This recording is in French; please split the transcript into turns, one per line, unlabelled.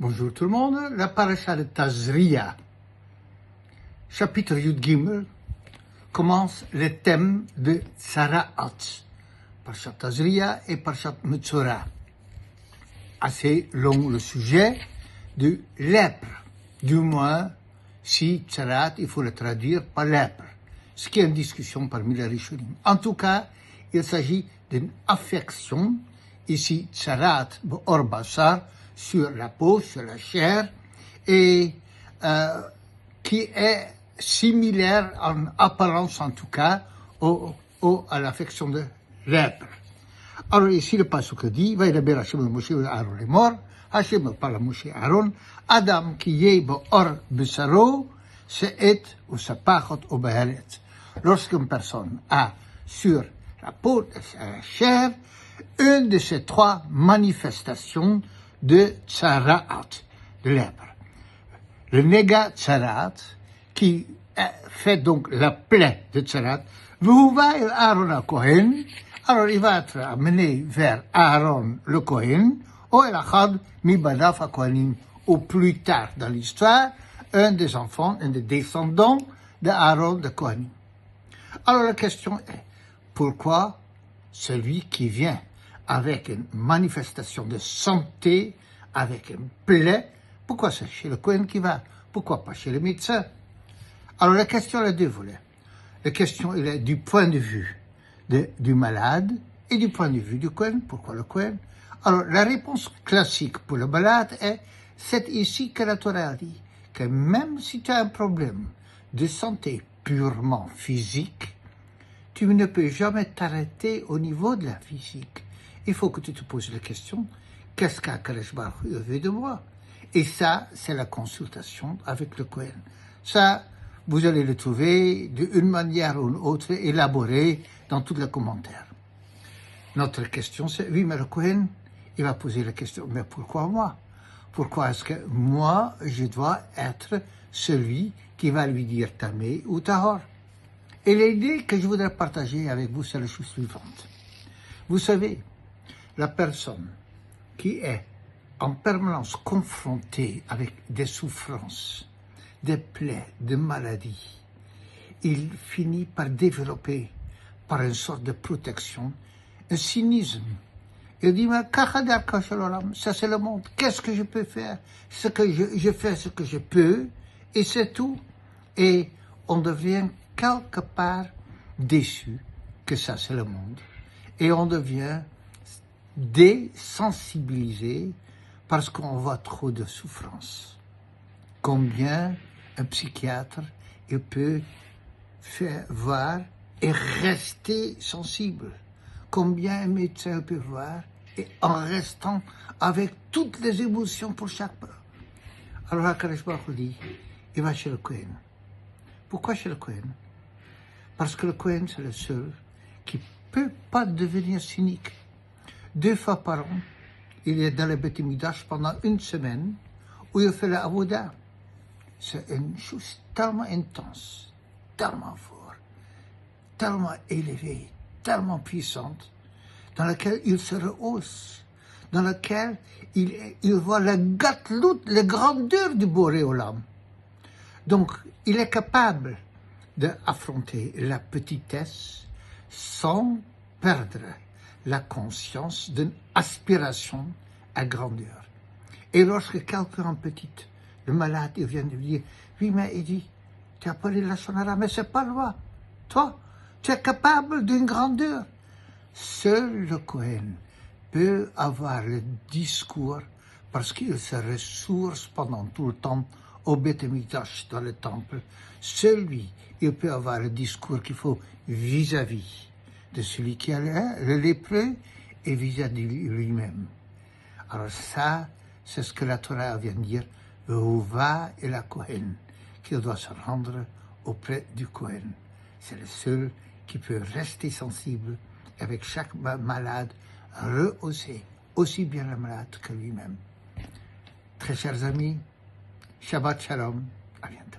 Bonjour tout le monde, la paracha de Tazria, chapitre Yud Gimel, commence le thème de Tzaraat, Parashat Tazria et Parashat Metzora. Assez long le sujet de lèpre, du moins si Tzaraat, il faut le traduire par lèpre, ce qui est une discussion parmi les Rishonim. En tout cas, il s'agit d'une affection, ici Tzaraat be'or basar, sur la peau, sur la chair, et qui est similaire en apparence en tout cas à l'affection de lèpre. Alors ici le pasuk dit, Vaïdaber Hashem le Moshe Aaron est mort, Hashem parle à Moshe Aaron, Adam qui yé be'or besaro, se'et ou sapachot ou be'heret. Lorsqu'une personne a sur la peau de sa chair une de ces trois manifestations de Tzaraat, de lèpre. Le Nega Tzaraat, qui fait donc la plaie de Tzaraat, V'huva el Aaron HaKohen, alors il va être amené vers Aaron le Kohen, ou el Achad mi Banav HaKohanim, ou plus tard dans l'histoire, un des enfants, un des descendants de Aaron de Kohanim. Alors la question est, pourquoi celui qui vient avec une manifestation de santé, avec une plaie, pourquoi c'est chez le Kohen qui va? Pourquoi pas chez le médecin? Alors la question est deux volets. La question elle est du point de vue du malade et du point de vue du Kohen. Pourquoi le Kohen? Alors la réponse classique pour le malade est, c'est ici que la Torah a dit que même si tu as un problème de santé purement physique, tu ne peux jamais t'arrêter au niveau de la physique. Il faut que tu te poses la question, qu'est-ce qu'Akadosh Baruch Hu veut de moi? Et ça, c'est la consultation avec le Kohen. Ça, vous allez le trouver d'une manière ou d'une autre élaboré dans tous les commentaires. Notre question, c'est, oui, mais le Kohen, il va poser la question, mais pourquoi moi? Pourquoi est-ce que moi, je dois être celui qui va lui dire tamé ou tahor? Et l'idée que je voudrais partager avec vous, c'est la chose suivante. Vous savez, la personne qui est en permanence confrontée avec des souffrances, des plaies, des maladies, il finit par développer, par une sorte de protection, un cynisme. Il dit, mais ça c'est le monde, qu'est-ce que je peux faire? Ce que je fais ce que je peux, et c'est tout. Et on devient quelque part déçu que ça c'est le monde. Et on devient désensibilisé parce qu'on voit trop de souffrance. Combien un psychiatre il peut faire voir et rester sensible? Combien un médecin peut voir et en restant avec toutes les émotions pour chaque peur? Alors Akadosh Baruch Hu dit, il va chez le Kohen. Pourquoi chez le Kohen? Parce que le Kohen c'est le seul qui ne peut pas devenir cynique. 2 fois par an, il est dans le Beth Mikdash pendant une semaine où il fait la avoda. C'est une chose tellement intense, tellement forte, tellement élevée, tellement puissante, dans laquelle il se rehausse, dans laquelle il voit la gatlout, la grandeur du Boré Olam. Donc, il est capable d'affronter la petitesse sans perdre la conscience d'une aspiration à grandeur. Et lorsque quelqu'un en petite, le malade, il vient de lui dire, oui, mais il dit, tu as parlé de la sonara, mais c'est pas loi. Toi, tu es capable d'une grandeur. Seul le Kohen peut avoir le discours parce qu'il se ressource pendant tout le temps au Beth Mikdash, dans le temple. Seul lui, il peut avoir le discours qu'il faut vis-à-vis de celui qui a le lépreux et vis-à-vis de lui-même. Alors ça, c'est ce que la Torah vient de dire, V'huva el HaKohen, qu'il doit se rendre auprès du Kohen. C'est le seul qui peut rester sensible avec chaque malade, rehausser aussi bien le malade que lui-même. Très chers amis, Shabbat Shalom, à bientôt.